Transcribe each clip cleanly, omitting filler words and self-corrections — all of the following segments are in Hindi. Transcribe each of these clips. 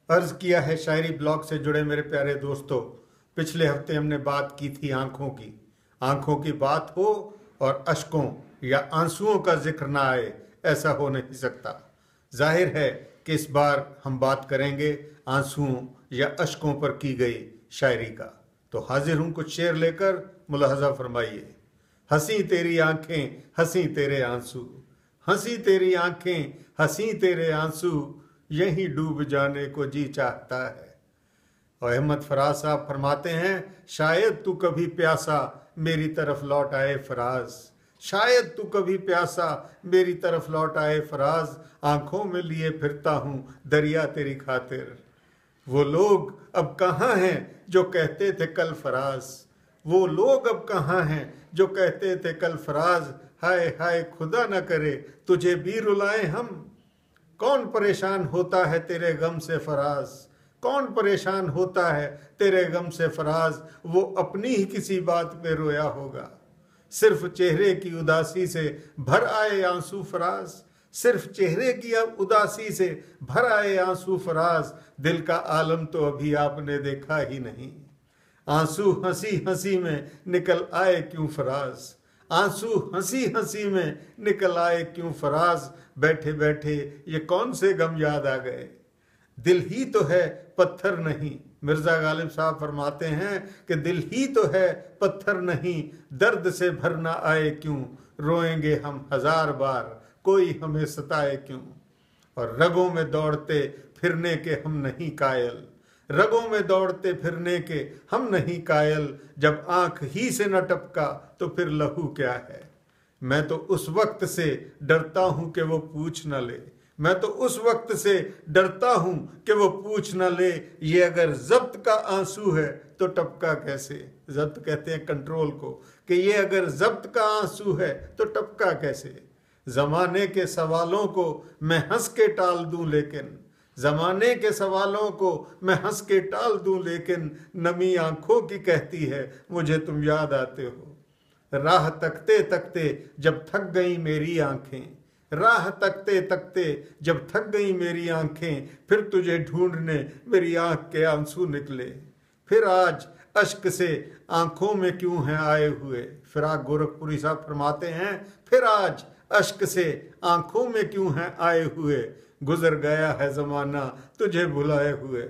अर्ज किया है शायरी ब्लॉग से जुड़े मेरे प्यारे दोस्तों। पिछले हफ्ते हमने बात की थी आंखों की बात हो और अश्कों या आंसुओं का जिक्र ना आए, ऐसा हो नहीं सकता। जाहिर है कि इस बार हम बात करेंगे आंसुओं या अश्कों पर की गई शायरी का। तो हाजिर हूं कुछ शेर लेकर, मुलाहजा फरमाइए। हंसी तेरी आंखें हंसी तेरे आंसू, हंसी तेरी आंखें हंसी तेरे आंसू, यहीं डूब जाने को जी चाहता है। और अहमद फराज साहब फरमाते हैं, शायद तू कभी प्यासा मेरी तरफ लौट आए फराज, शायद तू कभी प्यासा मेरी तरफ लौट आए फराज, आंखों में लिए फिरता हूं दरिया तेरी खातिर। वो लोग अब कहाँ हैं जो कहते थे कल फराज, वो लोग अब कहाँ हैं जो कहते थे कल फराज, हाय हाय खुदा न करे तुझे भी रुलाएं हम। कौन परेशान होता है तेरे गम से फराज, कौन परेशान होता है तेरे गम से फराज, वो अपनी ही किसी बात पे रोया होगा। सिर्फ चेहरे की उदासी से भर आए आंसू फराज, सिर्फ चेहरे की अब उदासी से भर आए आंसू फराज, दिल का आलम तो अभी आपने देखा ही नहीं। आंसू हंसी हंसी में निकल आए क्यों फराज, आंसू हंसी हंसी में निकल आए क्यों फराज, बैठे बैठे ये कौन से गम याद आ गए। दिल ही तो है पत्थर नहीं, मिर्जा गालिब साहब फरमाते हैं कि दिल ही तो है पत्थर नहीं, दर्द से भर ना आए क्यों, रोएंगे हम हजार बार कोई हमें सताए क्यों। और रगों में दौड़ते फिरने के हम नहीं कायल, रगों में दौड़ते फिरने के हम नहीं कायल, जब आंख ही से न टपका तो फिर लहू क्या है। मैं तो उस वक्त से डरता हूं कि वो पूछ न ले, मैं तो उस वक्त से डरता हूं कि वो पूछ न ले, ये अगर जब्त का आंसू है तो टपका कैसे। जब्त कहते हैं कंट्रोल को, कि ये अगर जब्त का आंसू है तो टपका कैसे। जमाने के सवालों को मैं हंस के टाल दूं लेकिन, जमाने के सवालों को मैं हंस के टाल दूं लेकिन, नमी आंखों की कहती है मुझे तुम याद आते हो। राह तकते तकते जब थक गई मेरी आंखें, राह तकते तकते जब थक गई मेरी आंखें, फिर तुझे ढूंढने मेरी आंख के आंसू निकले। फिर आज अश्क से आंखों में क्यों हैं आए हुए। फिराक गोरखपुरी साहब फरमाते हैं, फिर आज अश्क से आंखों में क्यों हैं आए हुए, गुजर गया है जमाना तुझे भुलाए हुए।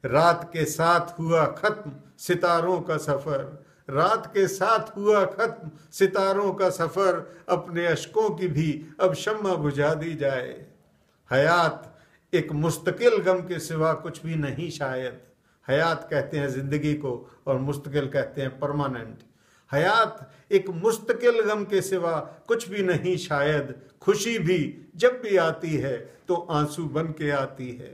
रात के साथ हुआ खत्म सितारों का सफर, रात के साथ हुआ खत्म सितारों का सफर, अपने अश्कों की भी अब शम्मा बुझा दी जाए। हयात एक मुस्तकिल गम के सिवा कुछ भी नहीं शायद। हयात कहते हैं जिंदगी को और मुस्तकिल कहते हैं परमानेंट। हयात एक मुस्तकिल गम के सिवा कुछ भी नहीं शायद, खुशी भी जब भी आती है तो आंसू बन के आती है।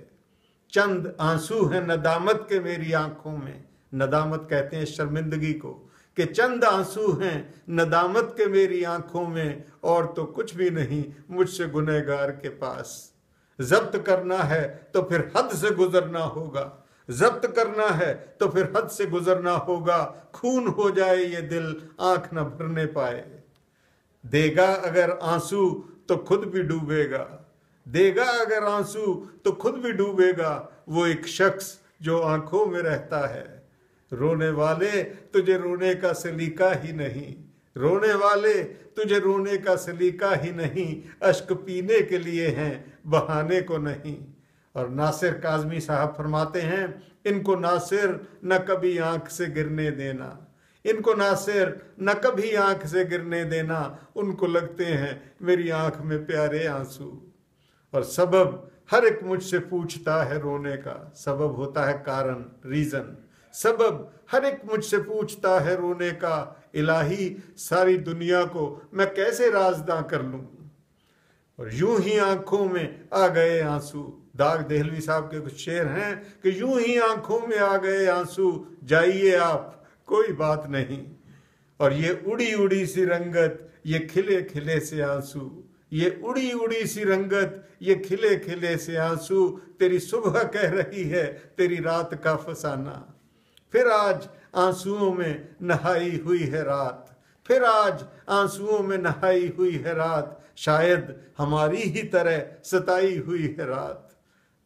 चंद आंसू है नदामत के मेरी आंखों में, नदामत कहते हैं शर्मिंदगी को, कि चंद आंसू हैं नदामत के मेरी आंखों में, और तो कुछ भी नहीं मुझसे गुनहगार के पास। जब्त करना है तो फिर हद से गुजरना होगा, जब्त करना है तो फिर हद से गुजरना होगा, खून हो जाए ये दिल आंख न भरने पाए। देगा अगर आंसू तो खुद भी डूबेगा, देगा अगर आंसू तो खुद भी डूबेगा, वो एक शख्स जो आंखों में रहता है। रोने वाले तुझे रोने का सलीका ही नहीं, रोने वाले तुझे रोने का सलीका ही नहीं, अश्क पीने के लिए हैं बहाने को नहीं। और नासिर काज़मी साहब फरमाते हैं, इनको नासिर न कभी आंख से गिरने देना, इनको नासिर न कभी आंख से गिरने देना, उनको लगते हैं मेरी आंख में प्यारे आंसू। और सबब हर एक मुझसे पूछता है रोने का, सबब होता है कारण, रीजन। सबब हर एक मुझसे पूछता है रोने का, इलाही सारी दुनिया को मैं कैसे राज़दां कर लूं। और यूं ही आंखों में आ गए आंसू। दाग देहलवी साहब के कुछ शेर हैं कि यूं ही आंखों में आ गए आंसू, जाइए आप कोई बात नहीं। और ये उड़ी उड़ी सी रंगत ये खिले खिले से आंसू, ये उड़ी उड़ी सी रंगत ये खिले खिले से आंसू, तेरी सुबह कह रही है तेरी रात का फसाना। फिर आज आंसुओं में नहाई हुई है रात, फिर आज आंसुओं में नहाई हुई है रात, शायद हमारी ही तरह सताई हुई है रात।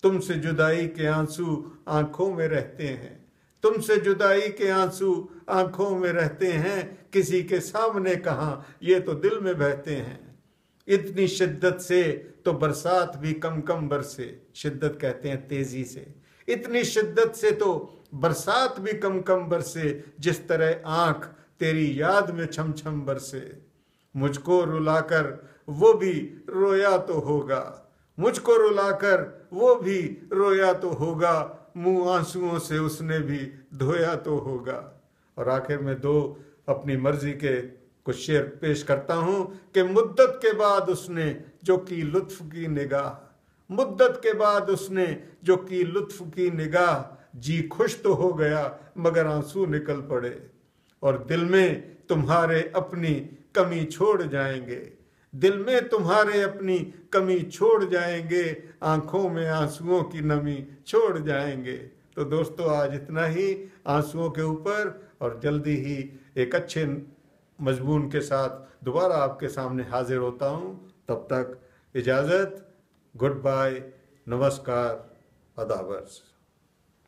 तुमसे जुदाई के आंसू आंखों में रहते हैं, तुमसे जुदाई के आंसू आंखों में रहते हैं, किसी के सामने कहाँ ये तो दिल में बहते हैं। इतनी शिद्दत से तो बरसात भी कम कम बरसे, शिद्दत कहते हैं तेजी से, इतनी शिद्दत से तो बरसात भी कम कम बरसे, जिस तरह आंख तेरी याद में छम छम बरसे। मुझको रुलाकर वो भी रोया तो होगा, मुझको रुलाकर वो भी रोया तो होगा, मुंह आंसुओं से उसने भी धोया तो होगा। और आखिर में दो अपनी मर्जी के कुछ शेर पेश करता हूं कि मुद्दत के बाद उसने जो की लुत्फ की निगाह, मुद्दत के बाद उसने जो की लुत्फ की निगाह, जी खुश तो हो गया मगर आंसू निकल पड़े। और दिल में तुम्हारे अपनी कमी छोड़ जाएंगे, दिल में तुम्हारे अपनी कमी छोड़ जाएंगे, आंखों में आंसुओं की नमी छोड़ जाएंगे। तो दोस्तों आज इतना ही आंसुओं के ऊपर, और जल्दी ही एक अच्छे मजमून के साथ दोबारा आपके सामने हाजिर होता हूँ। तब तक इजाज़त, गुड बाय, नमस्कार, अदावर्स।